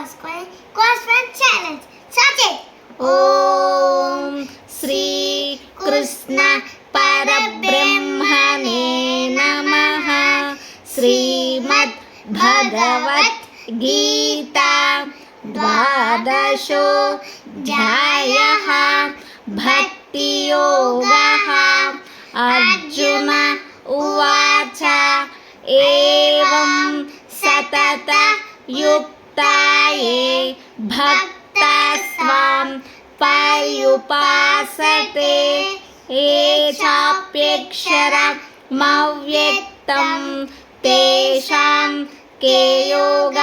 Close friend challenge. Start it. ఓం శ్రీ కృష్ణ పరబ్రహ్మణే నమః. శ్రీమద్ భగవత్ గీతా ద్వాదశోऽధ్యాయః. భక్తి యోగః. అర్జున ఉవాచ ఏవం సతత యుక్తాయే భక్తస్త్వాం పర్యుపాసతే ఏ చాప్యక్షరమవ్యక్తం తేషాం కే యోగ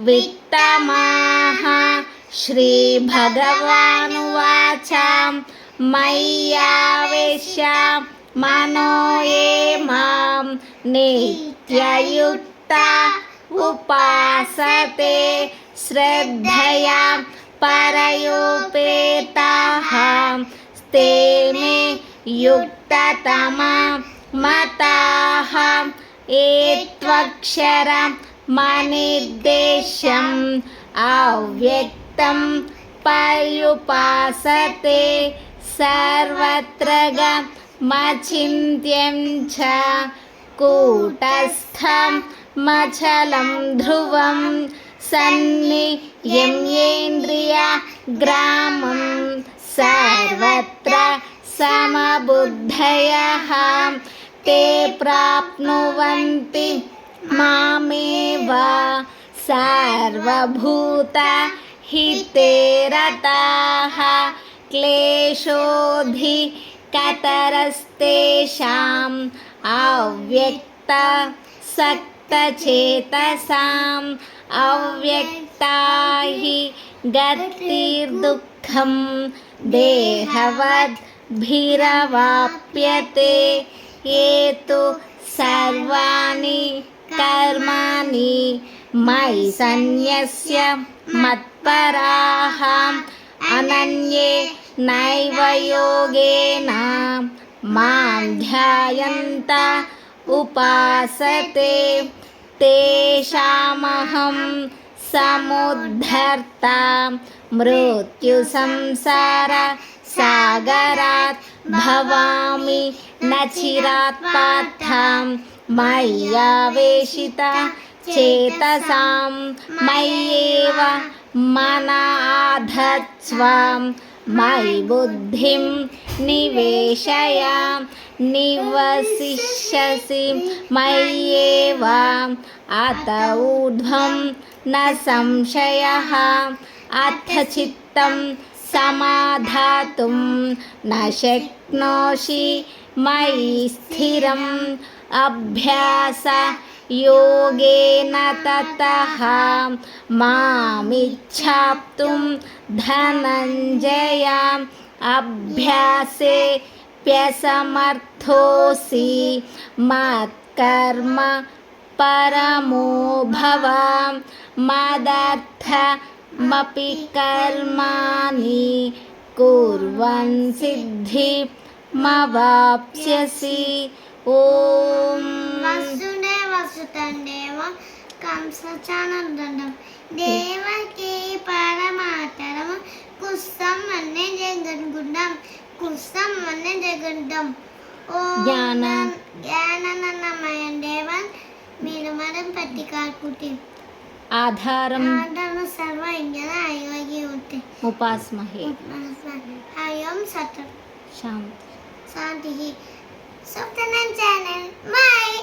విత్తమాః. శ్రీభగవానువాచ మయ్యావేశ్య మనో ఏ మాం నిత్యయుక్తా ఉపాసతే శ్రద్ధయా పరయోపేతాః తే మే యుక్తతమా మతాః. ఏత్వక్షరమనిర్దేశ్యం అవ్యక్తం పర్యుపాసతే సర్వత్ర గమచింత్యం చ కూటస్థం మచలం ధ్రువం సన్నియమ్యేంద్రియగ్రామం సర్వత్ర సమబుద్ధయః తే ప్రాప్నువంతి మామేవ సర్వభూతహితే రతాః. క్లేశోऽధికతరస్తేషాం అవ్యక్తసక్తచేతసాం అవ్యక్తా హి గతిర్దుఃఖం దేహవద్భిరవాప్యతే. ఏ తు సర్వాణి కర్మాణి మయి సన్యస్య మత్పరాః అనన్యే నైవ యోగేన మాం ధ్యాయంత ఉపాసతే తేషామహం సముద్ధర్తా మృత్యు సంసార సాగరాత్ భవామి న చిరాత్ పార్థ మయ్యావేశిత చేతసాం మయ్యేవ మన ఆధత్స్వ మయి బుద్ధిం నివేశయ నివసిష్యసి మయ్యేవ అత ఊర్ధ్వం న సంశయః. అథ చిత్తం సమాధాతుం న శక్నోషి మయి స్థిరం అభ్యాస యోగేన తతః మామిచ్ఛాప్తుం ధనంజయ. అభ్యాసే ప్యసమర్థోసి మత్కర్మ పరమో భవ మదర్థమపి కర్మాణి కుర్వన్ సిద్ధిమవాప్స్యసి. ఓం వసుదేవసుతందేవం కంసచానందం దేవకీ పరమాతరం కుస్సం అన్నే జగన్గుండం కుస్సం అన్నే జగండం. ఓ జ్ఞానమయం దేవన్ మీరు మరం పట్టికాకుటి ఆధారం సర్వ ఇంజన అయోగి ఉంటే ఉపాస్మహే అయం సత శాంతి శాంతి. Subscribe channel. Bye.